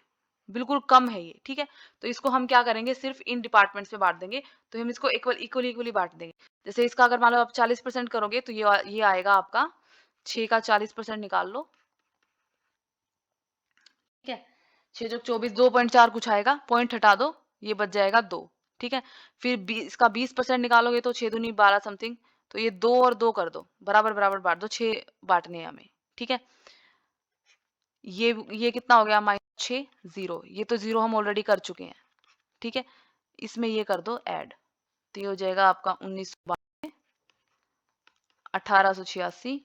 बिल्कुल कम है ये। ठीक है, तो इसको हम क्या करेंगे, सिर्फ इन डिपार्टमेंट्स में बांट देंगे, तो हम इसको इक्वली बांट देंगे। जैसे इसका अगर मान लो आप 40% करोगे तो ये आएगा आपका 6 का 40% निकाल लो। ठीक है, 6 जो 24, 2.4 कुछ आएगा, पॉइंट हटा दो, ये बच जाएगा 2। ठीक है, फिर इसका 20% निकालोगे तो 6 दूनी 12 समथिंग, तो ये 2 और 2 कर दो, बराबर बराबर बांट दो, 6 बांटने हैं हमें। ठीक है, ये कितना हो गया, -6, 0, ये तो 0 हम ऑलरेडी कर चुके हैं। ठीक है, इसमें ये कर दो ऐड, तो ये हो जाएगा आपका 1992, 1886,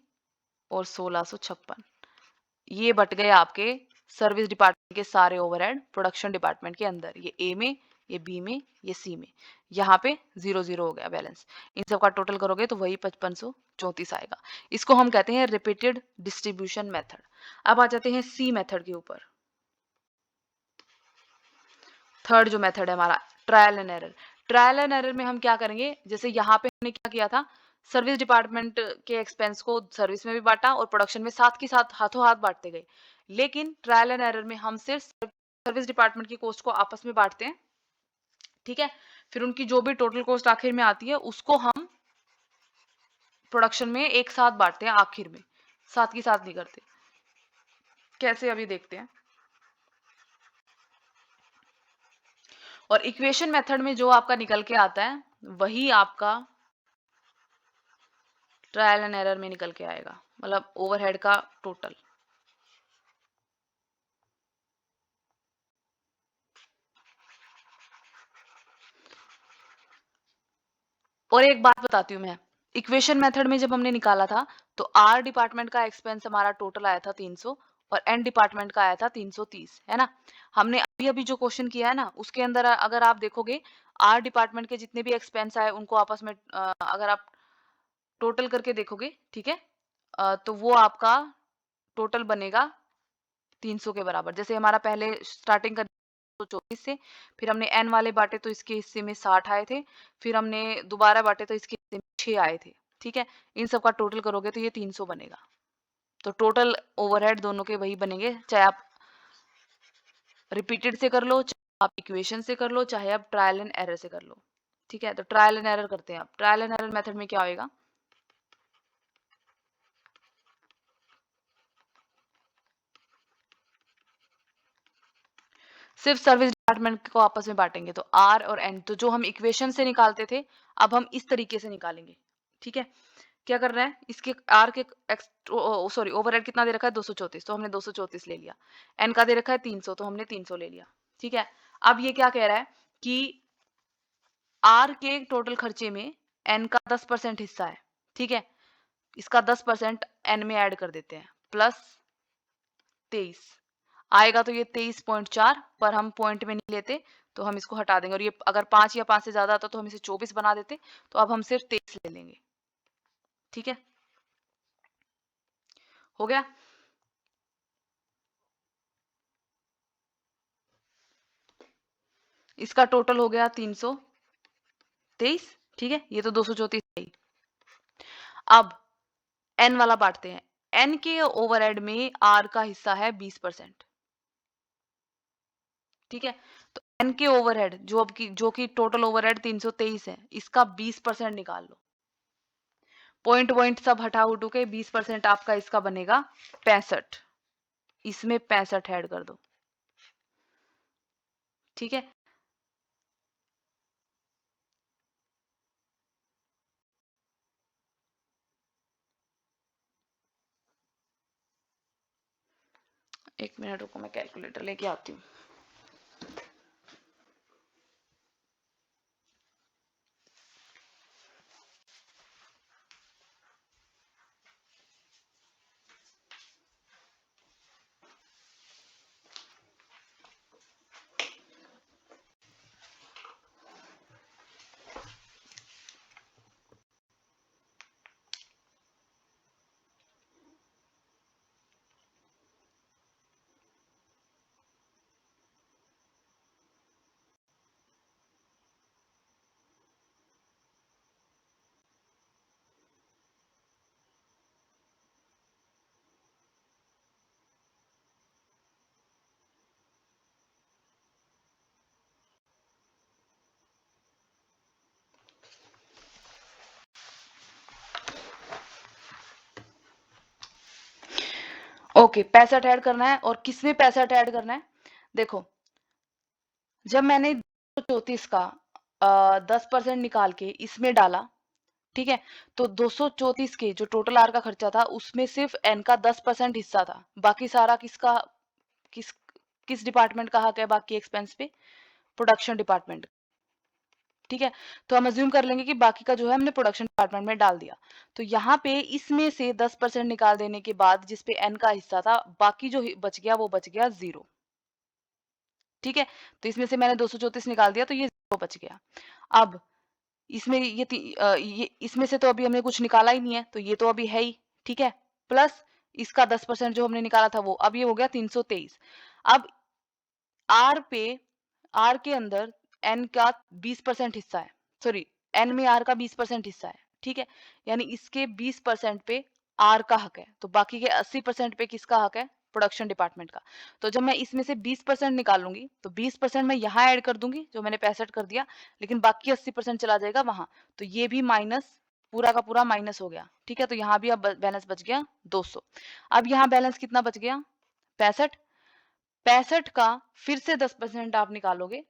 और 1656। ये बट गए आपके सर्विस डिपार्टमेंट के सारे ओवरहेड प्रोडक्शन डिपार्टमेंट के अंदर, ये ए में, ये बी में, ये सी में। यहाँ पे 0-0 हो गया बैलेंस। इन सब का टोटल करोगे तो वही 5534 आएगा। इसको हम कहते हैं रिपीटेड डिस्ट्रीब्यूशन मेथड। अब आ जाते हैं सी मेथड के ऊपर। थर्ड जो मेथड है हमारा trial and error. Trial and error में हम क्या करेंगे, जैसे यहाँ पे हमने क्या किया था, सर्विस डिपार्टमेंट के एक्सपेंस को सर्विस में भी बांटा और प्रोडक्शन में साथ के साथ हाथों हाथ बांटते गए। लेकिन ट्रायल एंड एरर में हम सिर्फ सर्विस डिपार्टमेंट की कॉस्ट को आपस में बांटते हैं, ठीक है। फिर उनकी जो भी टोटल कॉस्ट आखिर में आती है उसको हम प्रोडक्शन में एक साथ बांटते हैं आखिर में, साथ की साथ नहीं करते। कैसे अभी देखते हैं। और इक्वेशन मेथड में जो आपका निकल के आता है वही आपका ट्रायल एंड एरर में निकल के आएगा, मतलब ओवरहेड का टोटल। और एक बात बताती हूँ मैं, इक्वेशन मेथड में जब हमने निकाला था तो आर डिपार्टमेंट का एक्सपेंस हमारा टोटल आया था 300 और एन डिपार्टमेंट का आया था 330, है ना। हमने अभी अभी जो क्वेश्चन किया है ना उसके अंदर अगर आप देखोगे आर डिपार्टमेंट के जितने भी एक्सपेंस आए उनको आपस में अगर आप टोटल करके देखोगे, ठीक है, तो वो आपका टोटल बनेगा 300 के बराबर। जैसे हमारा पहले स्टार्टिंग कर 234 से, फिर हमने एन वाले बांटे तो इसके हिस्से में 60 आए थे, फिर हमने दोबारा बांटे तो इसके हिस्से में 6 आए थे, ठीक है। इन सब का टोटल करोगे तो ये 300 बनेगा। तो टोटल ओवरहेड दोनों के वही बनेंगे, चाहे आप रिपीटेड से कर लो, चाहे आप इक्वेशन से कर लो, चाहे आप ट्रायल एंड एरर से कर लो, ठीक है। तो ट्रायल एंड एरर करते हैं। आप ट्रायल एंड एरर मेथड में क्या होएगा, सिर्फ सर्विस डिपार्टमेंट को आपस में बांटेंगे तो आर और एन, तो जो हम इक्वेशन से निकालते थे अब हम इस तरीके से निकालेंगे, ठीक है। क्या कर रहे हैं, इसके आर के सॉरी ओवरहेड कितना दे रखा है 234, तो हमने 234 ले लिया। एन का दे रखा है 300, तो हमने 300 ले लिया, ठीक है। अब ये क्या कह रहा है कि आर के टोटल खर्चे में एन का 10% हिस्सा है, ठीक है। इसका 10% एन में ऐड कर देते हैं, प्लस 23 आएगा, तो ये 23.4, पर हम पॉइंट में नहीं लेते तो हम इसको हटा देंगे। और ये अगर 5 या 5 से ज्यादा आता तो हम इसे 24 बना देते, तो अब हम सिर्फ 23 ले लेंगे, ठीक है। हो गया। इसका टोटल हो गया 323, ठीक है। ये तो 234 है ही। अब एन वाला बांटते हैं। एन के ओवरहेड में आर का हिस्सा है 20%, ठीक है। तो एन के ओवरहेड जो कि टोटल ओवरहेड 323 है, इसका 20% निकाल लो। पॉइंट पॉइंट सब हटा उठू के 20% आपका इसका बनेगा 65, इसमें 65 ऐड कर दो, ठीक है। एक मिनट रुको, मैं कैलकुलेटर लेके आती हूँ। ओके, 65 ऐड करना है। और किसमें 65 ऐड करना है, देखो जब मैंने 234 का 10% निकाल के इसमें डाला, ठीक है, तो 234 के जो टोटल आर का खर्चा था उसमें सिर्फ एन का 10% हिस्सा था, बाकी सारा किसका, किस किस डिपार्टमेंट का हक है बाकी एक्सपेंस पे, प्रोडक्शन डिपार्टमेंट, ठीक है। तो हम अज्यूम कर लेंगे कि बाकी का जो है हमने प्रोडक्शन डिपार्टमेंट में डाल दिया। तो यहाँ पे इसमें से 10% निकाल देने के बाद जिसपे एन का हिस्सा था, बाकी जो बच गया वो बच गया 0, ठीक है, तो इसमें से मैंने 234 निकाल दिया तो ये 0 बच गया। अब इसमें ये इसमें से तो अभी हमने कुछ निकाला ही नहीं है, तो ये तो अभी है ही, ठीक है? प्लस इसका 10% जो हमने निकाला था वो, अब ये हो गया 323। अब R पे R के अंदर N का 20% हिस्सा है, सॉरी N में R का 20% हिस्सा है, ठीक है? यानी इसके 20% पे R का हक है, तो बाकी के 80% पे किसका हक है? प्रोडक्शन डिपार्टमेंट का। तो जब मैं इसमें से 20% निकालूंगी तो 20% मैं यहाँ ऐड कर दूंगी जो मैंने 65 कर दिया, लेकिन बाकी 80% चला जाएगा वहां, तो ये भी माइनस, पूरा का पूरा माइनस हो गया, ठीक है? तो यहाँ भी अब बैलेंस बच गया 200। अब यहाँ बैलेंस कितना बच गया? 65। 65 का फिर से 10% आप निकालोगे,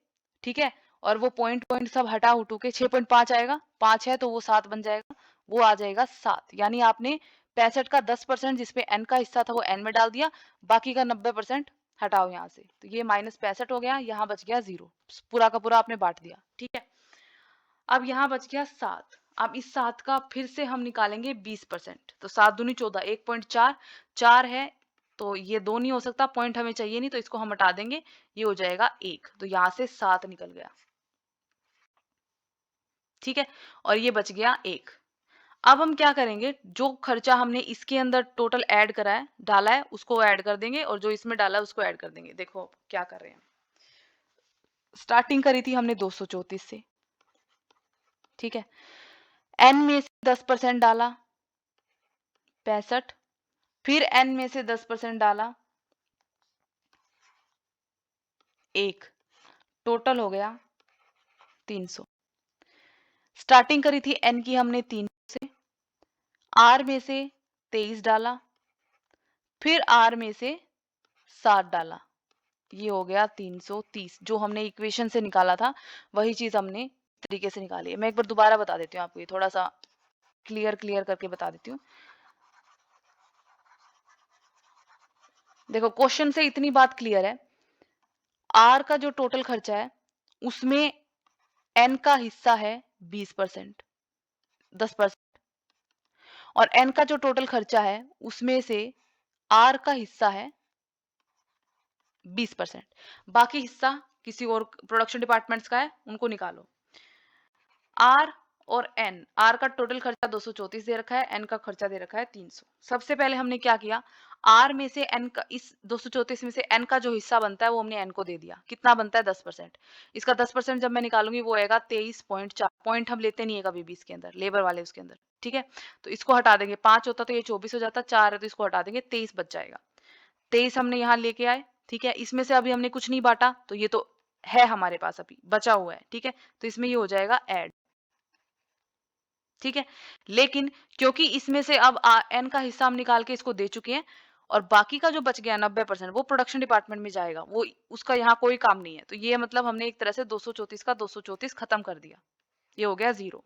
ठीक है? और वो पॉइंट पॉइंट सब हटा उठू के 6.5 आएगा, 5 है तो वो 7 बन जाएगा, वो आ जाएगा 7। यानी आपने 65 का 10% जिसपे n का हिस्सा था वो n में डाल दिया, बाकी का 90% हटाओ यहाँ से, तो ये माइनस 65 हो गया, यहाँ बच गया 0, पूरा का पूरा आपने बांट दिया, ठीक है? अब यहाँ बच गया 7। अब इस 7 का फिर से हम निकालेंगे 20%, तो 7 दूनी 14, 1.4, 4 है तो ये 2 नहीं हो सकता, पॉइंट हमें चाहिए नहीं तो इसको हम हटा देंगे, ये हो जाएगा 1, तो यहाँ से 7 निकल गया, ठीक है? और ये बच गया 1। अब हम क्या करेंगे, जो खर्चा हमने इसके अंदर टोटल ऐड करा है, डाला है, उसको ऐड कर देंगे, और जो इसमें डाला है उसको ऐड कर देंगे। देखो क्या कर रहे हैं, स्टार्टिंग करी थी हमने 234 से, ठीक है? n में से 10% डाला 65, फिर n में से 10% डाला 1, टोटल हो गया 300। स्टार्टिंग करी थी n की हमने 300 से, r में से 23 डाला, फिर r में से 7 डाला, ये हो गया 330। जो हमने इक्वेशन से निकाला था वही चीज हमने तरीके से निकाली है। मैं एक बार दोबारा बता देती हूँ आपको, ये थोड़ा सा क्लियर करके बता देती हूँ। देखो क्वेश्चन से इतनी बात क्लियर है, r का जो टोटल खर्चा है उसमें n का हिस्सा है 20%, 10%, और n का जो टोटल खर्चा है उसमें से r का हिस्सा है 20%, बाकी हिस्सा किसी और प्रोडक्शन डिपार्टमेंट्स का है, उनको निकालो। R और N, R का टोटल खर्चा 234 दे रखा है, N का खर्चा दे रखा है 300। सबसे पहले हमने क्या किया, R में से N का, इस 234 में से N का जो हिस्सा बनता है वो हमने N को दे दिया, कितना बनता है 10%। इसका 10% जब मैं निकालूंगी वो आएगा 23.4, पॉइंट हम लेते नहीं है कभी भी इसके अंदर, लेबर वाले उसके अंदर, ठीक है? तो इसको हटा देंगे, 5 होता तो ये 24 हो जाता, 4 है तो इसको हटा देंगे, 23 बच जाएगा। 23 हमने यहाँ लेके आए, ठीक है? इसमें से अभी हमने कुछ नहीं बांटा तो ये तो है हमारे पास अभी बचा हुआ है, ठीक है? तो इसमें ये हो जाएगा ऐड, ठीक है? लेकिन क्योंकि इसमें से अब एन का हिस्सा हम निकाल के इसको दे चुके हैं, और बाकी का जो बच गया 90% वो प्रोडक्शन डिपार्टमेंट में जाएगा, वो उसका यहाँ कोई काम नहीं है, तो ये मतलब हमने एक तरह से 234 का 234 खत्म कर दिया, ये हो गया 0,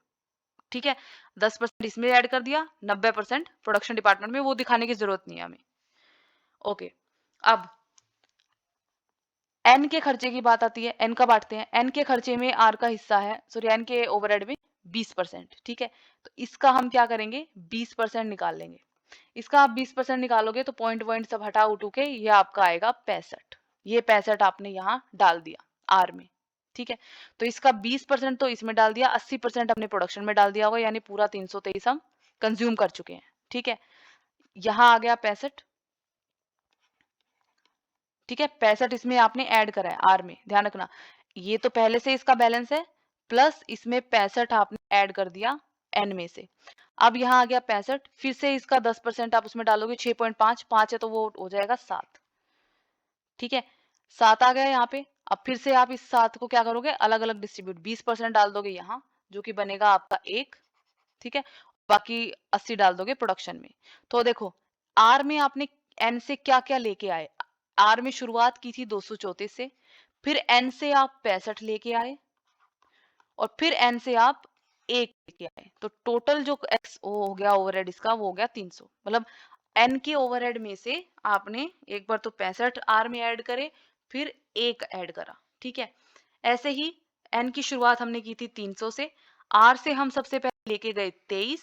ठीक है? 10% इसमें ऐड कर दिया, 90% प्रोडक्शन डिपार्टमेंट में, वो दिखाने की जरूरत नहीं है हमें। ओके, अब एन के खर्चे की बात आती है, एन का बांटते हैं, एन के खर्चे में आर का हिस्सा है, सॉरी एन के ओवरहेड में 20%, ठीक है? तो इसका हम क्या करेंगे, 20% निकाल लेंगे। इसका आप 20% निकालोगे तो पॉइंट पॉइंट सब हटा उठू के ये आपका आएगा 65, ये 65 आपने यहाँ डाल दिया आर में, ठीक है? तो इसका 20% तो इसमें डाल दिया, 80% अपने प्रोडक्शन में डाल दिया होगा, यानी पूरा 323 हम कंज्यूम कर चुके हैं, ठीक है? यहाँ आ गया 65, ठीक है? 65 इसमें आपने ऐड करा है आर में, ध्यान रखना, ये तो पहले से इसका बैलेंस है, प्लस इसमें 65 आपने ऐड कर दिया एन में से। अब यहाँ आ गया 65, फिर से इसका 10% आप उसमें डालोगे, 6.5, 5 है तो वो हो जाएगा 7, ठीक है? 7 आ गया यहाँ पे। अब फिर से आप इस 7 को क्या करोगे, अलग अलग डिस्ट्रीब्यूट, 20% डाल दोगे यहाँ, जो कि बनेगा आपका 1, ठीक है? बाकी 80 डाल दोगे प्रोडक्शन में। तो देखो आर में आपने एन से क्या क्या लेके आए, आर में शुरुआत की थी 234 से, फिर एन से आप 65 लेके आए, और फिर एन से आप 1 लेके आए, तो टोटल जो एक्स हो गया ओवरहेड इसका, वो हो गया 300। मतलब एन के ओवरहेड में से आपने एक बार तो 65 आर में ऐड करे, फिर 1 ऐड करा, ठीक है? ऐसे ही एन की शुरुआत हमने की थी 300 से, आर से हम सबसे पहले लेके गए 23,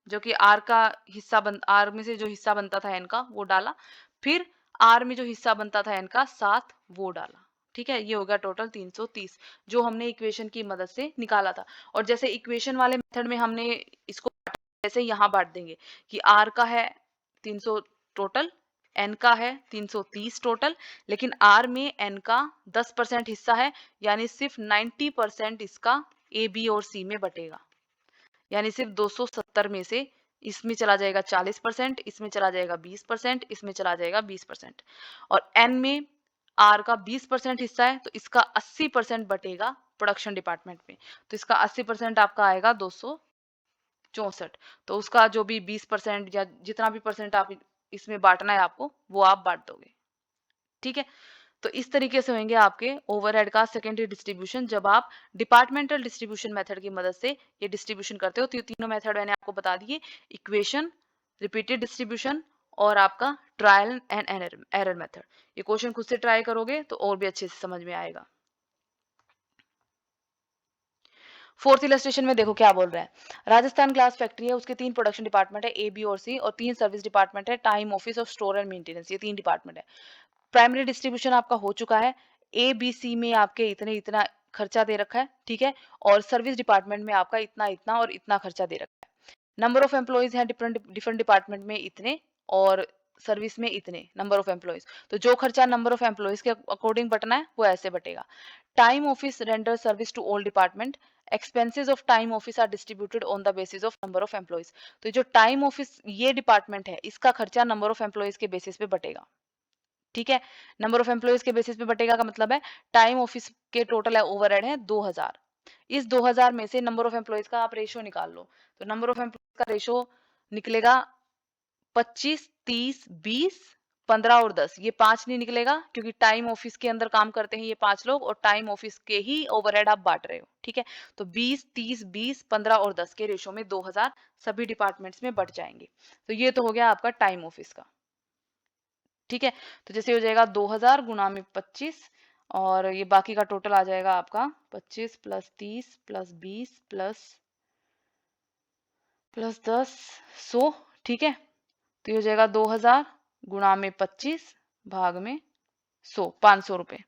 जो कि आर का हिस्सा आर में से जो हिस्सा बनता था एन का वो डाला, फिर आर में जो हिस्सा बनता था एन का 7 वो डाला, ठीक है, ये हो गया टोटल 330 जो हमने इक्वेशन की मदद से निकाला था। और जैसे इक्वेशन वाले मेथड में हमने इसको जैसे यहाँ बांट देंगे कि R का है 300 टोटल, N का है 330 टोटल, लेकिन R में N का 10% हिस्सा है, यानी सिर्फ 90% इसका A, B और C में बटेगा। यानी सिर्फ 270 में से इसमें चला जाएगा 40%, इसमें चला जाएगा 20%, इसमें चला जाएगा 20%। और N में R का 20% हिस्सा है, तो इसका 80% बटेगा प्रोडक्शन डिपार्टमेंट में। तो इसका 80% आपका आएगा 264। तो उसका जो भी 20% या जितना भी परसेंट आप इसमें बांटना है आपको, वो आप बांट दोगे। ठीक है, तो इस तरीके से होंगे आपके ओवरहेड का सेकेंडरी डिस्ट्रीब्यूशन जब आप डिपार्टमेंटल डिस्ट्रीब्यूशन मेथड की मदद से ये डिस्ट्रीब्यूशन करते हो। तो ये तीनों मेथड मैंने आपको बता दिए, इक्वेशन, रिपीटेड डिस्ट्रीब्यूशन और आपका ट्रायल एंड एरर मेथड। ये क्वेश्चन खुद से ट्राई करोगे तो और भी अच्छे से समझ में आएगा। फोर्थ इलस्ट्रेशन में देखो क्या बोल रहा है। राजस्थान ग्लास फैक्ट्री है, उसके 3 प्रोडक्शन डिपार्टमेंट है, ए, बी और सी, और 3 सर्विस डिपार्टमेंट है, टाइम, ऑफिस और स्टोर एंड मेंटेनेंस, ये 3 डिपार्टमेंट है। प्राइमरी डिस्ट्रीब्यूशन आपका हो चुका है, ए, बी, सी में आपके इतने इतना खर्चा दे रखा है, ठीक है, और सर्विस डिपार्टमेंट में आपका इतना इतना और इतना खर्चा दे रखा है। नंबर ऑफ एम्प्लॉयज हैं डिफरेंट डिफरेंट डिपार्टमेंट में इतने, और सर्विस में इतने नंबर ऑफ एम्प्लॉयज। तो जो खर्चा नंबर ऑफ एम्प्लॉयज के अकॉर्डिंग बटना है वो ऐसे बटेगा। Time office render service to all department, expenses of time office are distributed on the basis of number of employees. तो जो टाइम ऑफिस ये डिपार्टमेंट है, इसका खर्चा नंबर ऑफ एम्प्लॉयज के बेसिस पे बटेगा। ठीक है, नंबर ऑफ एम्प्लॉयज के बेसिस पे बटेगा का मतलब है टाइम ऑफिस के टोटल है ओवरहेड है 2000। इस 2000 में से नंबर ऑफ एम्प्लॉयज का आप रेशो निकाल लो। तो नंबर ऑफ एम्प्लॉयज का रेशो निकलेगा 25, 30, 20, 15 और 10। ये 5 नहीं निकलेगा क्योंकि टाइम ऑफिस के अंदर काम करते हैं ये 5 लोग, और टाइम ऑफिस के ही ओवरहेड आप बांट रहे हो। ठीक है, तो 20, 30, 20, 15 और 10 के रेशो में 2000 सभी डिपार्टमेंट्स में बट जाएंगे। तो ये तो हो गया आपका टाइम ऑफिस का। ठीक है, तो जैसे हो जाएगा 2000 गुना में 25, और ये बाकी का टोटल आ जाएगा आपका 25 प्लस 30 प्लस 20 प्लस 10 100। ठीक है, तो ये हो जाएगा 2000 गुणा में 25 भाग में 100, 500 रुपए।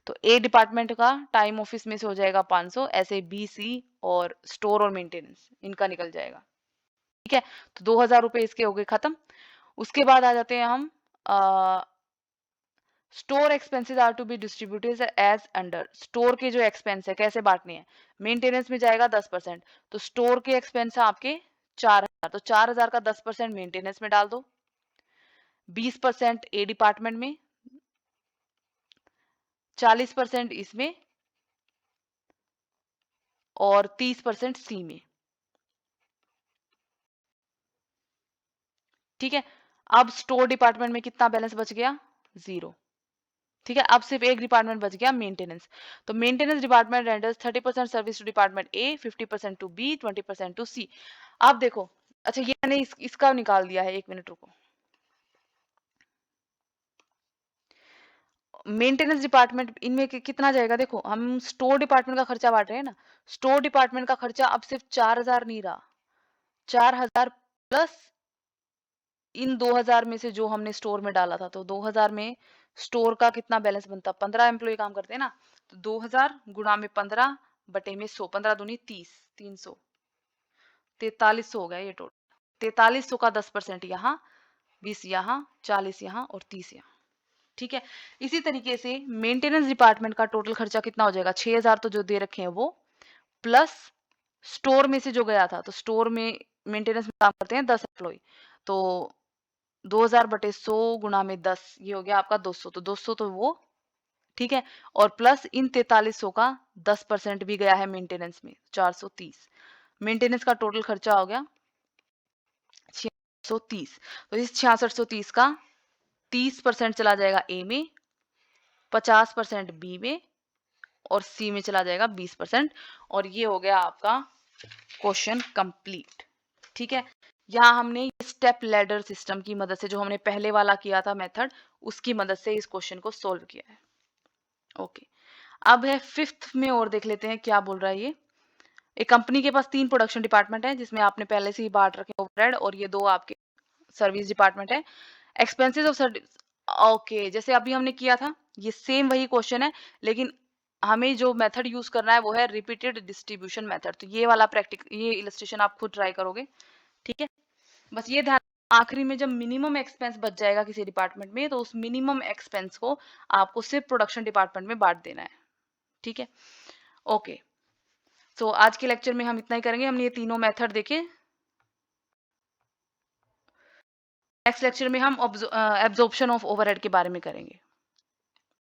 तो ए डिपार्टमेंट का टाइम ऑफिस में से हो जाएगा 500, ऐसे बी, सी और स्टोर और मेंटेनेंस इनका निकल जाएगा। ठीक है, तो 2000 रुपए इसके हो गए खत्म। उसके बाद आ जाते हैं हम store expenses are to be distributed as under. Store के जो एक्सपेंस है कैसे बांटने हैं, मेंटेनेंस में जाएगा 10%, तो स्टोर के एक्सपेंस है आपके 4000, तो 4000 का 10% मेंटेनेंस में डाल दो, 20% ए डिपार्टमेंट में, 40% इसमें और 30% सी में। ठीक है, अब स्टोर डिपार्टमेंट में कितना बैलेंस बच गया, 0। ठीक है, अब सिर्फ एक डिपार्टमेंट बच गया, मेंटेनेंस। तो maintenance department renders 30% service to department A, 50% to B, 20% to C. आप देखो, अच्छा ये मैंने इसका निकाल दिया है, 1 मिनट रुको। मेंटेनेंस डिपार्टमेंट इनमें कितना जाएगा, देखो हम स्टोर डिपार्टमेंट का खर्चा बांट रहे हैं ना, स्टोर डिपार्टमेंट का खर्चा अब सिर्फ 4000 नहीं रहा, 4000 प्लस इन 2000 में से जो हमने स्टोर में डाला था। तो 2000 में स्टोर का कितना बैलेंस बनता, 15 एम्प्लॉय काम करते हैं ना, तो 2000 गुणा में 15 बटे में 100, 15 दूनी 30, 300, 4300 हो गया ये टोटल। 4300 का 10% यहाँ, 20 यहाँ, 40 यहाँ और 30 यहाँ। ठीक है, इसी तरीके से मेंटेनेंस डिपार्टमेंट का टोटल खर्चा कितना हो जाएगा, 6000 तो जो दे रखे हैं वो, प्लस स्टोर में से जो गया था, तो स्टोर में मेंटेनेंस में काम करते हैं 10 एम्प्लॉय, तो 2000 बटे 100 गुणा में 10, ये हो गया आपका 200, तो 200 तो वो। ठीक है, और प्लस इन 4300 का 10% भी गया है मेंटेनेंस में, 430। मेंटेनेंस का टोटल खर्चा हो गया 6630। तो इस 6630 का 30% चला जाएगा ए में, 50% बी में और सी में चला जाएगा 20%, और ये हो गया आपका क्वेश्चन कंप्लीट। ठीक है, यहाँ हमने स्टेप लैडर सिस्टम की मदद से, जो हमने पहले वाला किया था मेथड, उसकी मदद से इस क्वेश्चन को सोल्व किया है। ओके, अब है 5th में, और देख लेते हैं क्या बोल रहा है ये। एक कंपनी के पास 3 प्रोडक्शन डिपार्टमेंट है, जिसमें आपने पहले से ही बांट रखे ओवरहेड, और ये 2 आपके सर्विस डिपार्टमेंट है। एक्सपेंसेस ऑफ सर्विस, ओके, जैसे अभी हमने किया था ये सेम वही क्वेश्चन है, लेकिन हमें जो मेथड यूज़ करना है वो है रिपीटेड डिस्ट्रीब्यूशन मेथड। तो ये इलस्ट्रेशन आप खुद ट्राई करोगे, ठीक है? बस ये ध्यान आखिरी में जब मिनिमम एक्सपेंस बच जाएगा किसी डिपार्टमेंट में, तो उस मिनिमम एक्सपेंस को आपको सिर्फ़ प्रोडक्शन डिपार्टमेंट में बाँट देना है, ठीक है? ओके, सो आज के लेक्चर में हम इतना ही करेंगे। हमने ये तीनों मेथड देखे। नेक्स्ट लेक्चर में हम एब्ज़ॉर्प्शन ऑफ ओवरहेड के बारे में करेंगे।